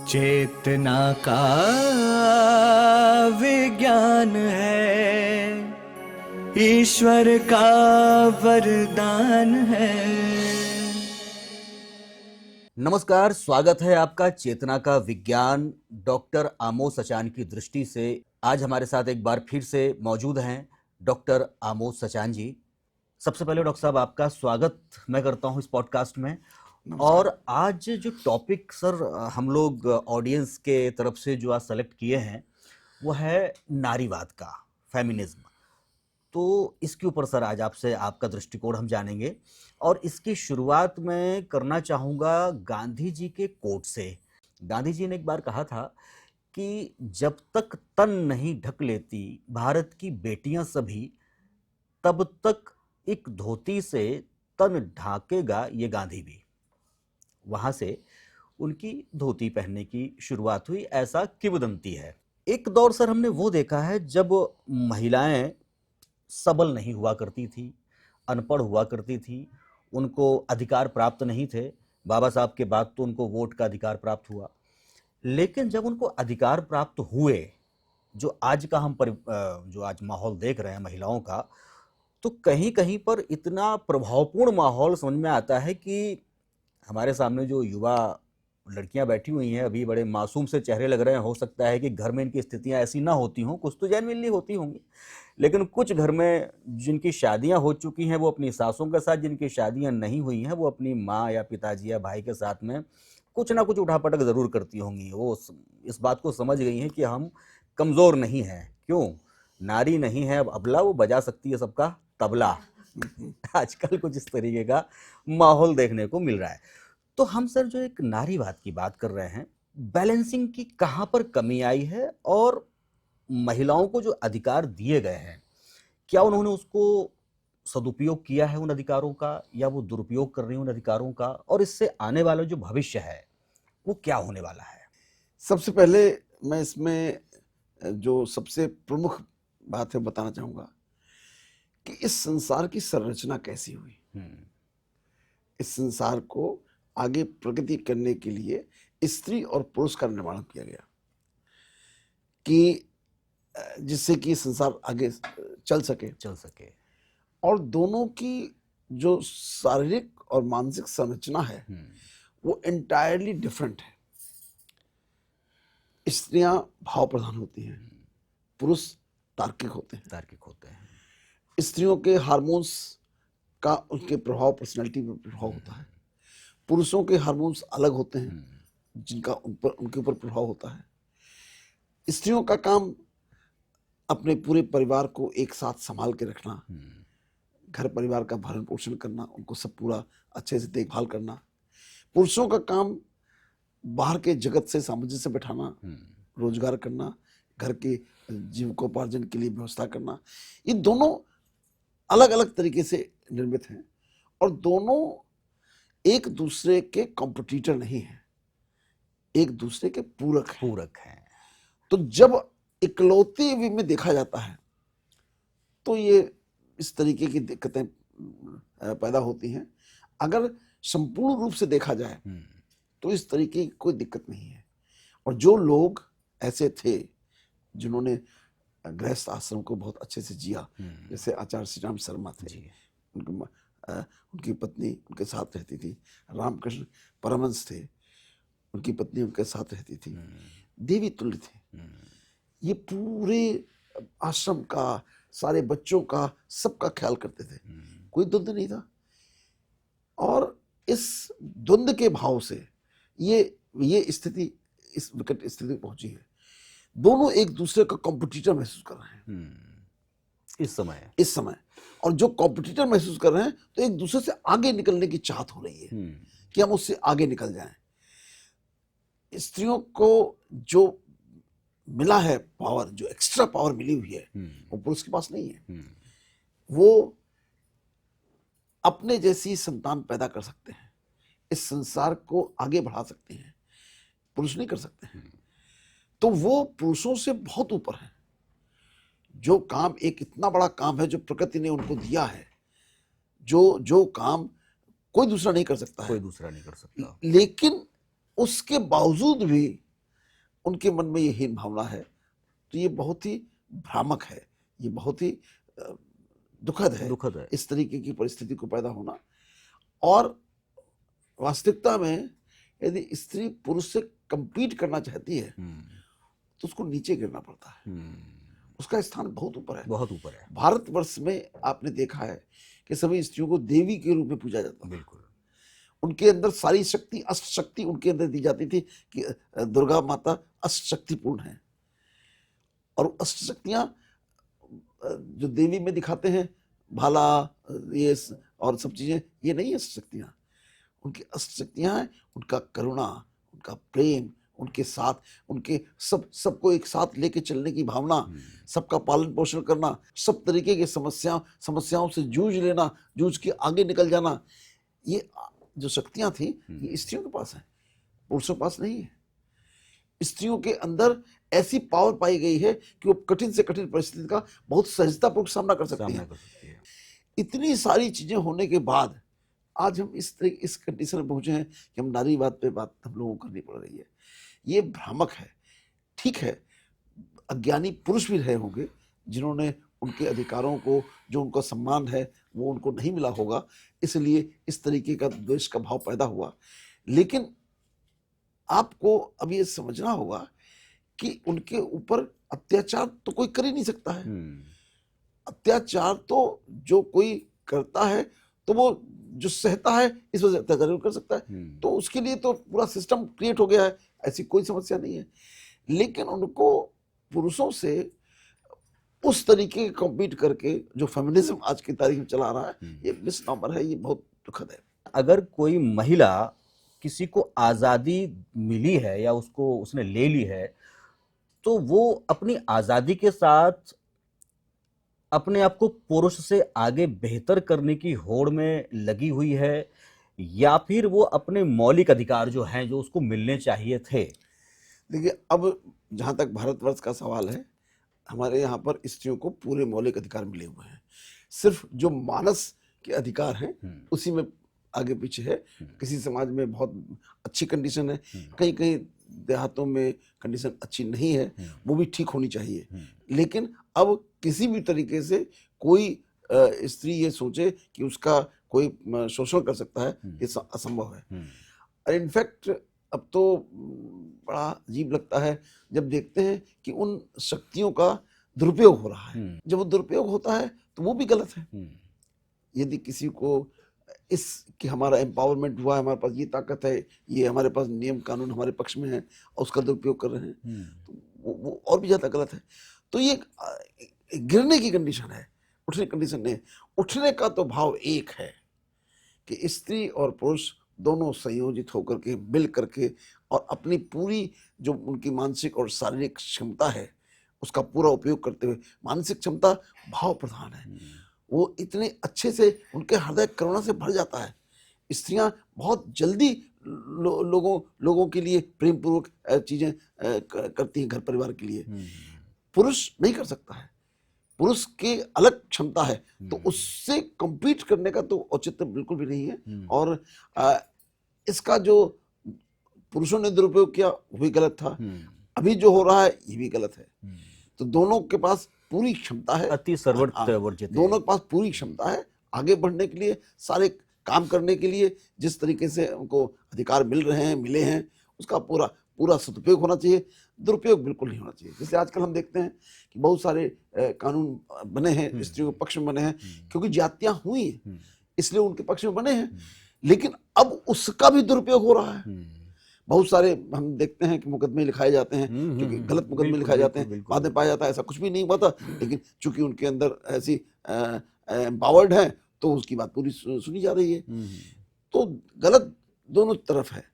चेतना का विज्ञान है, ईश्वर का वरदान है। नमस्कार, स्वागत है आपका चेतना का विज्ञान डॉक्टर आमोद सचान की दृष्टि से। आज हमारे साथ एक बार फिर से मौजूद हैं डॉक्टर आमोद सचान जी। सबसे पहले डॉक्टर साहब आपका स्वागत मैं करता हूं इस पॉडकास्ट में। और आज जो टॉपिक सर हम लोग ऑडियंस के तरफ से जो आज सेलेक्ट किए हैं वो है नारीवाद का, फेमिनिज्म। तो इसके ऊपर सर आज आपसे आपका दृष्टिकोण हम जानेंगे और इसकी शुरुआत मैं करना चाहूँगा गांधी जी के कोट से। गांधी जी ने एक बार कहा था कि जब तक तन नहीं ढक लेती भारत की बेटियां सभी, तब तक एक धोती से तन ढाकेगा ये गांधी भी। वहां से उनकी धोती पहनने की शुरुआत हुई, ऐसा किंवदंती है। एक दौर सर हमने वो देखा है जब महिलाएं सबल नहीं हुआ करती थी, अनपढ़ हुआ करती थी, उनको अधिकार प्राप्त नहीं थे। बाबा साहब के बाद तो उनको वोट का अधिकार प्राप्त हुआ, लेकिन जब उनको अधिकार प्राप्त हुए, जो आज का जो आज माहौल देख रहे हैं महिलाओं का, तो कहीं कहीं पर इतना प्रभावपूर्ण माहौल समझ में आता है कि हमारे सामने जो युवा लड़कियां बैठी हुई हैं, अभी बड़े मासूम से चेहरे लग रहे हैं। हो सकता है कि घर में इनकी स्थितियां ऐसी ना होती हों, कुछ तो जेन्युइनली होती होंगी, लेकिन कुछ घर में जिनकी शादियां हो चुकी हैं वो अपनी सासों के साथ, जिनकी शादियां नहीं हुई हैं वो अपनी माँ या पिताजी या भाई के साथ में कुछ ना कुछ उठापटक जरूर करती होंगी। वो इस बात को समझ गई हैं कि हम कमजोर नहीं हैं। क्यों? नारी नहीं है अब अबला, वो बजा सकती है सबका तबला। आजकल कुछ इस तरीके का माहौल देखने को मिल रहा है। तो हम सर जो एक नारीवाद की बात कर रहे हैं, बैलेंसिंग की कहां पर कमी आई है और महिलाओं को जो अधिकार दिए गए हैं, क्या उन्होंने उसको सदुपयोग किया है उन अधिकारों का, या वो दुरुपयोग कर रही हैं उन अधिकारों का, और इससे आने वाला जो भविष्य है वो क्या होने वाला है? सबसे पहले मैं इसमें जो सबसे प्रमुख बात है बताना चाहूँगा कि इस संसार की संरचना कैसी हुई। इस संसार को आगे प्रगति करने के लिए स्त्री और पुरुष का निर्माण किया गया कि जिससे कि संसार आगे चल सके। और दोनों की जो शारीरिक और मानसिक संरचना है वो एंटायरली डिफरेंट है। स्त्रियां भाव प्रधान होती हैं, पुरुष तार्किक होते हैं। स्त्रियों के हार्मोन्स का उनके प्रभाव पर्सनालिटी पर प्रभाव होता है। पुरुषों के हार्मोन्स अलग होते हैं जिनका उनके ऊपर प्रभाव होता है। स्त्रियों का काम अपने पूरे परिवार को एक साथ संभाल के रखना, घर परिवार का भरण पोषण करना, उनको सब पूरा अच्छे से देखभाल करना। पुरुषों का काम बाहर के जगत से सामंजस्य बैठाना, रोजगार करना, घर के जीविकोपार्जन के लिए व्यवस्था करना। ये दोनों अलग अलग तरीके से निर्मित हैं और दोनों एक दूसरे के कॉम्पिटिटर नहीं हैं, एक दूसरे के पूरक हैं। तो जब इकलौते वे में देखा जाता है तो ये इस तरीके की दिक्कतें पैदा होती हैं। अगर संपूर्ण रूप से देखा जाए तो इस तरीके की कोई दिक्कत नहीं है। और जो लोग ऐसे थे जिन्होंने गृहस्थ आश्रम को बहुत अच्छे से जिया, जैसे आचार्य श्री राम शर्मा थे, उनकी पत्नी उनके साथ रहती थी। रामकृष्ण परमहंस थे, उनकी पत्नी उनके साथ रहती थी। देवी तुल्य थे। ये पूरे आश्रम का, सारे बच्चों का, सबका ख्याल करते थे, कोई द्वंद्व नहीं था। और इस द्वंद्व के भाव से ये स्थिति इस विकट स्थिति पहुंची है। दोनों एक दूसरे का कॉम्पिटिटर महसूस कर रहे हैं इस समय। और जो कॉम्पिटिटर महसूस कर रहे हैं तो एक दूसरे से आगे निकलने की चाहत हो रही है कि हम उससे आगे निकल जाएं। स्त्रियों को जो मिला है पावर, जो एक्स्ट्रा पावर मिली हुई है, वो पुरुष के पास नहीं है। वो अपने जैसी संतान पैदा कर सकते हैं, इस संसार को आगे बढ़ा सकते हैं, पुरुष नहीं कर सकते हैं। तो वो पुरुषों से बहुत ऊपर है। जो काम एक इतना बड़ा काम है जो प्रकृति ने उनको दिया है, जो काम कोई दूसरा नहीं कर सकता है, कोई दूसरा नहीं कर सकता। लेकिन उसके बावजूद भी उनके मन में ये हीन भावना है, तो ये बहुत ही भ्रामक है, ये बहुत ही दुखद है इस तरीके की परिस्थिति को पैदा होना। और वास्तविकता में यदि स्त्री पुरुष से compete करना चाहती है तो उसको नीचे गिरना पड़ता है, उसका स्थान बहुत ऊपर है, बहुत ऊपर है। भारतवर्ष में आपने देखा है कि सभी स्त्रियों को देवी के रूप में पूजा जाता है। बिल्कुल। उनके अंदर सारी शक्ति, अष्ट शक्ति उनके अंदर दी जाती थी कि दुर्गा माता अष्ट शक्तिपूर्ण है। और अष्ट शक्तियां जो देवी में दिखाते हैं, भाला, ये और सब चीजें, ये नहीं अष्ट शक्तियां। उनकी अष्ट शक्तियां हैं उनका करुणा, उनका प्रेम, उनके साथ, उनके सबको एक साथ लेके चलने की भावना, सबका पालन पोषण करना, सब तरीके के समस्याओं से जूझ लेना, जूझ के आगे निकल जाना, ये जो शक्तियां थी ये स्त्रियों के पास है, पुरुषों के पास नहीं है। स्त्रियों के अंदर ऐसी पावर पाई गई है कि वो कठिन से कठिन परिस्थिति का बहुत सहजतापूर्वक सामना कर सकती है। इतनी सारी चीजें होने के बाद आज हम इस कंडीशन में पहुंचे हैं कि हम नारीवाद पे बात हम लोगों को करनी पड़ रही है। ये भ्रामक है। ठीक है, अज्ञानी पुरुष भी रहे होंगे जिन्होंने उनके अधिकारों को, जो उनका सम्मान है वो उनको नहीं मिला होगा, इसलिए इस तरीके का द्वेष का भाव पैदा हुआ। लेकिन आपको अब ये समझना होगा कि उनके ऊपर अत्याचार तो कोई कर ही नहीं सकता है। अत्याचार तो जो कोई करता है तो वो जो सहता है इस वजह से अत्याचार कर सकता है, तो उसके लिए तो पूरा सिस्टम क्रिएट हो गया है, ऐसी कोई समस्या नहीं है। लेकिन उनको पुरुषों से उस तरीके के कॉम्पीट करके जो फेमिनिज्म आज की तारीख में चला रहा है, ये मिसनॉमर है, ये बहुत दुखद है। अगर कोई महिला, किसी को आज़ादी मिली है या उसने ले ली है, तो वो अपनी आज़ादी के साथ अपने आप को पुरुष से आगे बेहतर करने की होड़ में लगी हुई है, या फिर वो अपने मौलिक अधिकार जो हैं, जो उसको मिलने चाहिए थे? देखिए, अब जहाँ तक भारतवर्ष का सवाल है, हमारे यहाँ पर स्त्रियों को पूरे मौलिक अधिकार मिले हुए हैं। सिर्फ जो मानस के अधिकार हैं उसी में आगे पीछे है। किसी समाज में बहुत अच्छी कंडीशन है, कहीं कहीं देहातों में कंडीशन अच्छी नहीं है, वो भी ठीक होनी चाहिए। लेकिन अब किसी भी तरीके से कोई स्त्री ये सोचे कि उसका कोई शोषण कर सकता है, ये असंभव है। इनफैक्ट अब तो बड़ा अजीब लगता है जब देखते हैं कि उन शक्तियों का दुरुपयोग हो रहा है। जब वो दुरुपयोग होता है तो वो भी गलत है। यदि किसी को इस कि हमारा एम्पावरमेंट हुआ है, हमारे पास ये ताकत है, ये हमारे पास नियम कानून हमारे पक्ष में है और उसका दुरुपयोग कर रहे हैं, तो वो और भी ज़्यादा गलत है। तो ये गिरने की कंडीशन है, उठने की कंडीशन नहीं। उठने का तो भाव एक है कि स्त्री और पुरुष दोनों संयोजित होकर के, मिल करके, और अपनी पूरी जो उनकी मानसिक और शारीरिक क्षमता है उसका पूरा उपयोग करते हुए। मानसिक क्षमता भाव प्रधान है, वो इतने अच्छे से, उनके हृदय करुणा से भर जाता है। स्त्रियां बहुत जल्दी लोगों के लिए प्रेम पूर्वक चीजें करती हैं, घर परिवार के लिए। पुरुष नहीं कर सकता है, पुरुष के अलग क्षमता है, तो उससे compete करने का तो औचित्य बिल्कुल भी नहीं है। और इसका जो पुरुषों ने दुरुपयोग किया वो भी गलत था, अभी जो हो रहा है ये भी गलत है। तो दोनों के पास पूरी क्षमता है, अति सर्ववर्जित, दोनों के पास पूरी क्षमता है आगे बढ़ने के लिए, सारे काम करने के लिए। जिस तरीके से उनको अधिकार मिल रहे हैं, मिले हैं, उसका पूरा सदुपयोग होना चाहिए, दुरुपयोग बिल्कुल नहीं होना चाहिए। जैसे आजकल हम देखते हैं कि बहुत सारे कानून बने हैं स्त्रियों के पक्ष में बने हैं, क्योंकि जातियां हुई हैं इसलिए उनके पक्ष में बने हैं। लेकिन अब उसका भी दुरुपयोग हो रहा है। बहुत सारे हम देखते हैं कि मुकदमे लिखाए जाते हैं, क्योंकि गलत मुकदमे लिखाए जाते हैं, बाद में पाया जाता है ऐसा कुछ भी नहीं हुआ था, लेकिन चूंकि उनके अंदर ऐसी एम्पावर्ड है तो उसकी बात पूरी सुनी जा रही है। तो गलत दोनों तरफ है।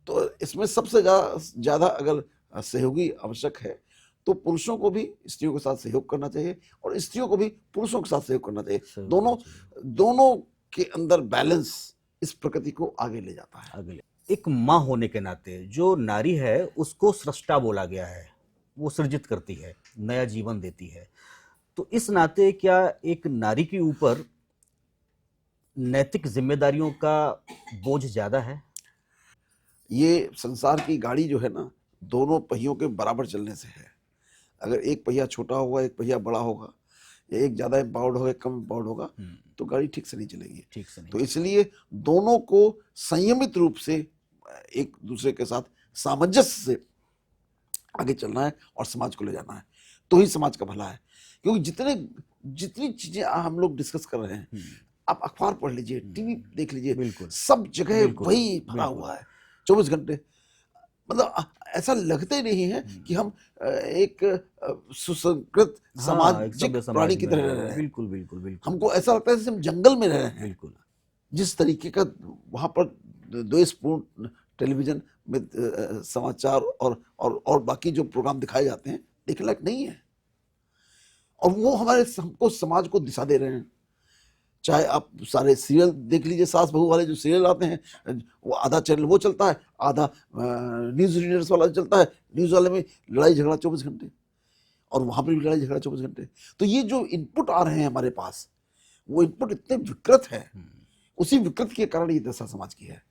तो इसमें सबसे ज्यादा अगर सहयोगी आवश्यक है तो पुरुषों को भी स्त्रियों के साथ सहयोग करना चाहिए और स्त्रियों को भी पुरुषों के साथ सहयोग करना चाहिए। दोनों के अंदर बैलेंस इस प्रकृति को आगे ले जाता है। एक माँ होने के नाते जो नारी है उसको सृष्टा बोला गया है, वो सृजित करती है, नया जीवन देती है। तो इस नाते क्या एक नारी के ऊपर नैतिक जिम्मेदारियों का बोझ ज्यादा है? ये संसार की गाड़ी जो है ना, दोनों पहियों के बराबर चलने से है। अगर एक पहिया छोटा होगा, एक पहिया बड़ा होगा, या एक ज़्यादा एम्पावर्ड होगा, एक कम एम्पावर्ड होगा, तो गाड़ी ठीक से नहीं चलेगी। ठीक से नहीं। तो इसलिए दोनों को संयमित रूप से एक दूसरे के साथ सामंजस्य से आगे चलना है और समाज को ले जाना है, तो ही समाज का भला है। क्योंकि जितनी चीजें हम लोग डिस्कस कर रहे हैं, आप अखबार पढ़ लीजिए, टीवी देख लीजिए, बिल्कुल, सब जगह बिल्कुल, वही भरा हुआ है 24 घंटे। मतलब ऐसा लगता ही नहीं है कि हम एक सुसंस्कृत सामाजिक प्राणी की तरह रह रहे हैं। बिल्कुल बिल्कुल बिल्कुल। हमको ऐसा लगता है जैसे हम जंगल में रह रहे हैं। बिल्कुल। जिस तरीके का वहां पर द्वेषपूर्ण टेलीविजन में समाचार और बाकी जो प्रोग्राम दिखाए जाते हैं, देखने लायक नहीं है। और वो हमको समाज को दिशा दे रहे हैं। चाहे आप सारे सीरियल देख लीजिए, सास बहू वाले जो सीरियल आते हैं, वो आधा चैनल वो चलता है, आधा न्यूज रीडर्स वाला चलता है। न्यूज वाले में लड़ाई झगड़ा 24 घंटे, और वहां पर भी लड़ाई झगड़ा 24 घंटे। तो ये जो इनपुट आ रहे हैं हमारे पास, वो इनपुट इतने विकृत है, उसी विकृत के कारण ये दशा समाज की है।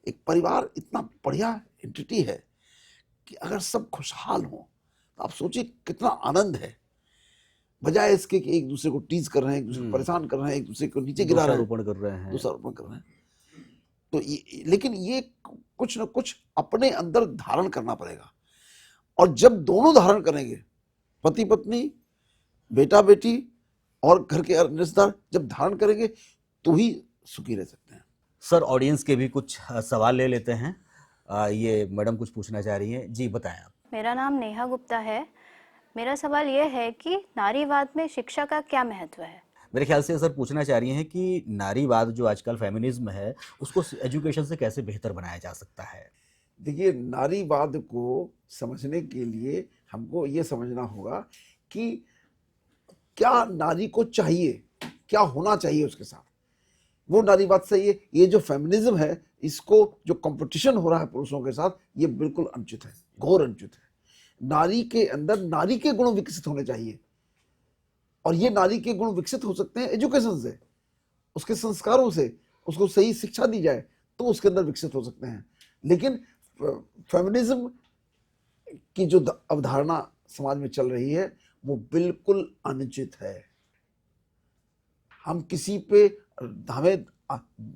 एक परिवार इतना बढ़िया एंटिटी है कि अगर सब खुशहाल हो तो आप सोचिए कितना आनंद है, बजाय इसके कि एक दूसरे को टीज कर रहे हैं, एक दूसरे को परेशान कर रहे हैं, एक दूसरे को नीचे गिरा रहे हैं, दोषारोपण कर रहे हैं, दोषारोपण कर रहे हैं। तो लेकिन ये कुछ न कुछ अपने अंदर धारण करना पड़ेगा। और जब दोनों धारण करेंगे, पति पत्नी, बेटा बेटी और घर के रिश्तेदार जब धारण करेंगे, तो ही सुखी रह सकते हैं। सर, ऑडियंस के भी कुछ सवाल ले लेते हैं। ये मैडम कुछ पूछना चाह रही हैं, जी बताएं आप। मेरा नाम नेहा गुप्ता है। मेरा सवाल ये है कि नारीवाद में शिक्षा का क्या महत्व है? मेरे ख्याल से सर पूछना चाह रही हैं कि नारीवाद जो आजकल फेमिनिज्म है, उसको एजुकेशन से कैसे बेहतर बनाया जा सकता है। देखिए, नारीवाद को समझने के लिए हमको ये समझना होगा कि क्या नारी को चाहिए, क्या होना चाहिए उसके साथ, वो नारीवाद सही है। ये जो फेमिनिज्म है, इसको जो कंपटीशन हो रहा है पुरुषों के साथ, ये बिल्कुल अनुचित है, घोर अनुचित है। नारी के अंदर नारी के गुण विकसित होने चाहिए, और ये नारी के गुण विकसित हो सकते हैं एजुकेशन से, उसके संस्कारों से, उसको सही शिक्षा दी जाए तो उसके अंदर विकसित हो सकते हैं। लेकिन फेमिनिज्म की जो अवधारणा समाज में चल रही है, वो बिल्कुल अनुचित है। हम किसी पे हमें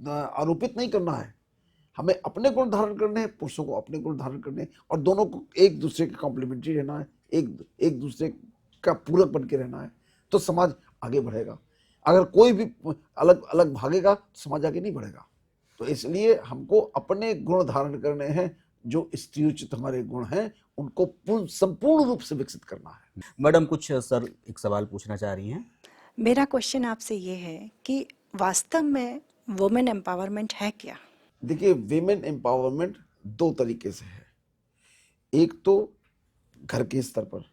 आरोपित नहीं करना है, हमें अपने गुण धारण करने हैं, पुरुषों को अपने गुण धारण करने हैं, और दोनों को एक दूसरे के कॉम्प्लीमेंट्री रहना है, एक दूसरे का पूरक बन के रहना है, तो समाज आगे बढ़ेगा। अगर कोई भी अलग अलग भागेगा तो समाज आगे नहीं बढ़ेगा। तो इसलिए हमको अपने गुण धारण करने हैं, जो स्त्रीउचित हमारे गुण हैं, उनको संपूर्ण रूप से विकसित करना है। मैडम कुछ सर एक सवाल पूछना चाह रही हैं। मेरा क्वेश्चन आपसे ये है कि वास्तव में वुमेन एम्पावरमेंट है क्या? देखिए, विमेन एम्पावरमेंट दो तरीके से है। एक तो घर के स्तर पर,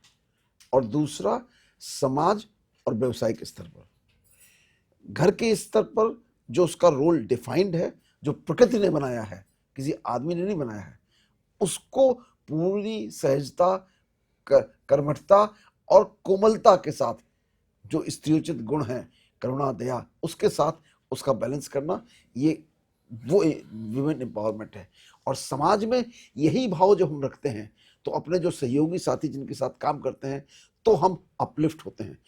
और दूसरा समाज और व्यवसायिक स्तर पर। घर के स्तर पर जो उसका रोल डिफाइंड है, जो प्रकृति ने बनाया है, किसी आदमी ने नहीं बनाया है, उसको पूरी सहजता, कर्मठता और कोमलता के साथ, जो स्त्रीउचित गुण हैं, करुणा, दया, उसके साथ उसका बैलेंस करना, ये वो विमेन एम्पावरमेंट है। और समाज में यही भाव जब हम रखते हैं, तो अपने जो सहयोगी साथी जिनके साथ काम करते हैं, तो हम अपलिफ्ट होते हैं।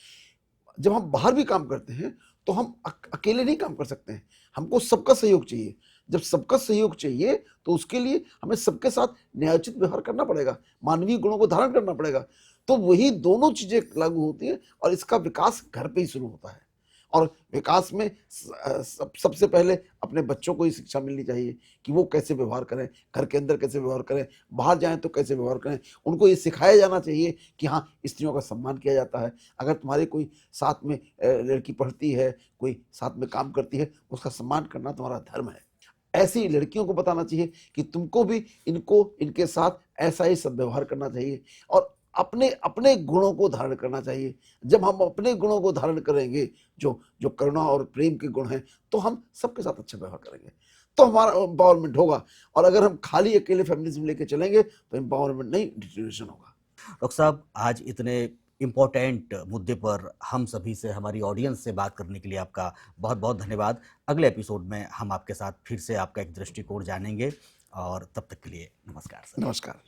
जब हम बाहर भी काम करते हैं, तो हम अकेले नहीं काम कर सकते हैं, हमको सबका सहयोग चाहिए। जब सबका सहयोग चाहिए, तो उसके लिए हमें सबके साथ न्यायोचित व्यवहार करना पड़ेगा, मानवीय गुणों को धारण करना पड़ेगा। तो वही दोनों चीजें लागू होती हैं, और इसका विकास घर पे ही शुरू होता है। और विकास में सबसे पहले अपने बच्चों को ही शिक्षा मिलनी चाहिए कि वो कैसे व्यवहार करें, घर के अंदर कैसे व्यवहार करें, बाहर जाएं तो कैसे व्यवहार करें। उनको ये सिखाया जाना चाहिए कि हाँ, स्त्रियों का सम्मान किया जाता है। अगर तुम्हारे कोई साथ में लड़की पढ़ती है, कोई साथ में काम करती है, उसका सम्मान करना तुम्हारा धर्म है। ऐसी लड़कियों को बताना चाहिए कि तुमको भी इनके साथ ऐसा ही सद्व्यवहार करना चाहिए, और अपने अपने गुणों को धारण करना चाहिए। जब हम अपने गुणों को धारण करेंगे, जो करुणा और प्रेम के गुण हैं, तो हम सबके साथ अच्छा व्यवहार करेंगे, तो हमारा एम्पावरमेंट होगा। और अगर हम खाली अकेले फेमिनिज्म लेके चलेंगे, तो एम्पावरमेंट नहीं, डिटोरेशन होगा। डॉक्टर साहब, आज इतने इम्पोर्टेंट मुद्दे पर हम सभी से, हमारी ऑडियंस से बात करने के लिए आपका बहुत बहुत धन्यवाद। अगले एपिसोड में हम आपके साथ फिर से आपका एक दृष्टिकोण जानेंगे, और तब तक के लिए नमस्कार सर। नमस्कार।